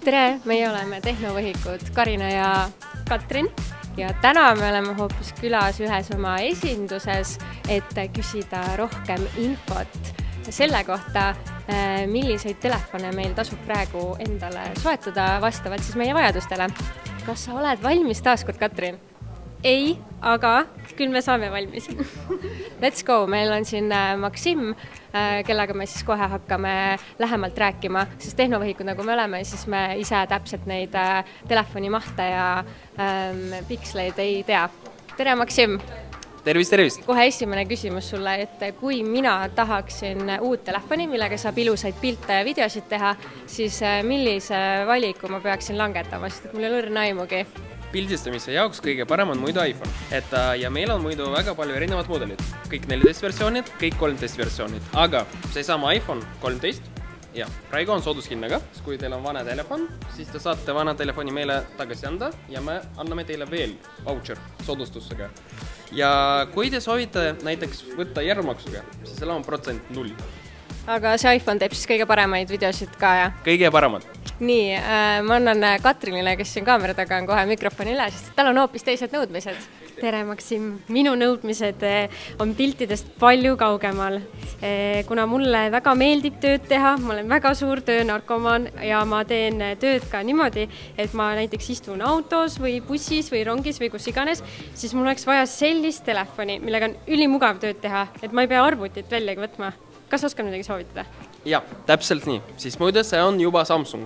Tere, meie oleme tehnovõhikud Karina ja Katrin ja täna me oleme hoopis külas ühes oma esinduses, et küsida rohkem infot selle kohta, milliseid telefone meil tasub praegu endale soetada vastavalt siis meie vajadustele. Kas sa oled valmis taaskord, Katrin? Ei, aga küll me saame valmis. Let's go, meil on siin Maksim, kellega me siis kohe hakkame lähemalt rääkima, sest tehnovõhikud nagu me oleme, siis me ise täpselt neid telefonimahte ja piksleid ei tea. Tere, Maksim! Tervist! Kohe esimene küsimus sulle, et kui mina tahaksin uut telefoni, millega saab ilusaid pilte ja videosid teha, siis millise valiku ma peaksin langetama, sest mul ei ole õrna aimugi. Pildistamise jaoks kõige parem on muidu iPhone. Ja meil on muidu väga palju erinevad mudelid. Kõik 14 versioonid, kõik 13 versioonid. Aga see sama iPhone 13, ja praegu on soodushinnaga. Kui teil on vana telefon, siis te saate vana telefoni meile tagasi anda ja me anname teile veel voucher soodustusega. Ja kui te soovite näiteks võtta järgmaksuga, siis seal on protsent 0. Aga see iPhone teeb siis kõige paremaid videosid ka, ja? Kõige paremad. Nii, ma annan Katrinile, kes siin kaamera taga on kohe mikrofoni üle, sest tal on hoopis teised nõudmised. Tere, Maksim! Minu nõudmised on piltidest palju kaugemal. Kuna mulle väga meeldib tööd teha, ma olen väga suur töönarkomaan ja ma teen tööd ka niimoodi, et ma näiteks istun autos või bussis või rongis või kus iganes, siis mul oleks vaja sellist telefoni, millega on ülimugav tööd teha, et ma ei pea arvutit väljagi võtma. Kas oskad midagi soovitada? Ja, täpselt nii. Siis muidu see on juba Samsung.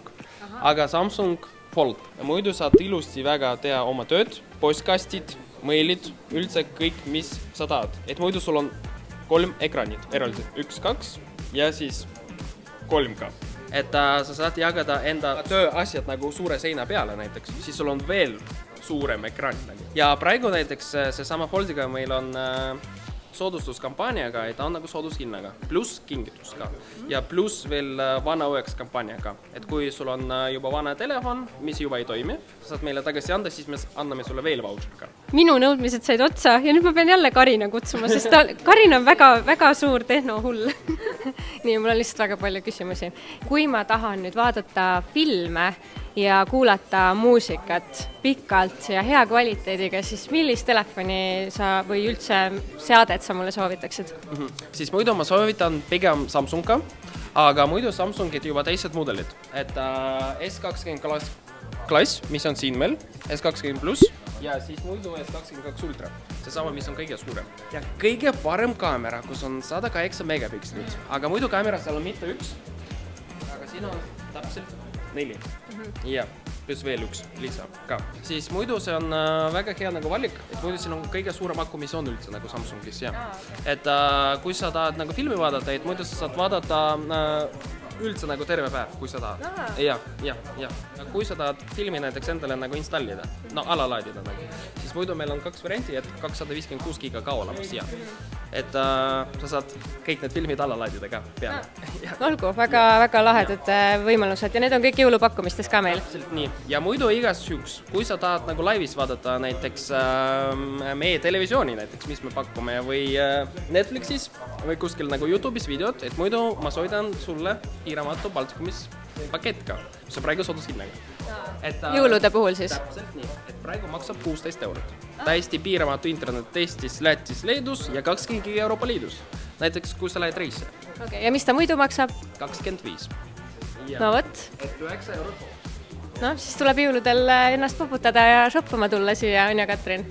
Aga Samsung Fold. Muidu saad ilusti väga teha oma tööd, postkastid, meilid, üldse kõik, mis sa tahad. Et muidu sul on 3 ekranid, eraldi 1, 2 ja siis 3 ka. Et sa saad jagada enda tööasjad nagu suure seina peale näiteks, siis sul on veel suurem ekran. Ja praegu näiteks see sama Foldiga meil on soodustuskampaaniaga, et ta on nagu soodushinnaga, pluss kingitus ka. Ja pluss veel vana uueks kampaaniaga. Et kui sul on juba vana telefon, mis juba ei toimi, sa saad meile tagasi anda, siis me anname sulle veel voucher ka. Minu nõudmised said otsa ja nüüd ma pean jälle Karina kutsuma, sest Karin on väga suur tehnohull. Nii, mul on lihtsalt väga palju küsimusi. Kui ma tahan nüüd vaadata filme ja kuulata muusikat pikalt ja hea kvaliteediga, siis millist telefoni sa või üldse seadet sa mulle soovitaksid? Siis muidu ma soovitan pigem Samsunga, aga muidu Samsungid juba teised mudelid. Et S20 klass, mis on siin meil, S20 Plus ja siis muidu S22 Ultra. See sama, mis on kõige suurem. Ja kõige parem kaamera, kus on 108 megapikslit. Aga muidu kaamera seal on mitte 1, aga siin on täpselt 4. Ja, plus veel 1 lisa ka. Siis muidu see on väga hea nagu valik, et muidu siin on kõige suurem aku, mis on üldse nagu Samsungis. Et kui sa tahad nagu filmi vaadata, et muidu sa saad vaadata üldse nagu terve päev, kui sa tahad. Ja. Kui sa tahad filmi näiteks endale nagu installida, no alalaadida nagu, siis muidu meil on 2 varianti, et 256 giga ka olemas, ja. Et sa saad kõik need filmid alalaadida ka peale. Olgu, väga lahedad võimalused ja need on kõik jõulupakkumistes ka meil. Nii, ja muidu igas juhuks, kui sa tahad nagu laivis vaadata näiteks meie televisiooni näiteks, mis me pakume, või Netflixis või kuskil nagu YouTube'is videot, et muidu ma soovitan sulle piiramatu Baltikumis pakett ka, mis on praegu soodushinnaga. Jõulude puhul siis? Täpselt nii, et praegu maksab 16 eurot. Täiesti piiramatu internet Eestis, Lätis, Leedus ja 20 giga Euroopa Liidus. Näiteks, kui sa lähed reisi. Ja mis ta muidu maksab? 25. No võt. Et 9 eurot. No, siis tuleb jõuludel ennast poputada ja shoppama tulla siia, on ja Katrin?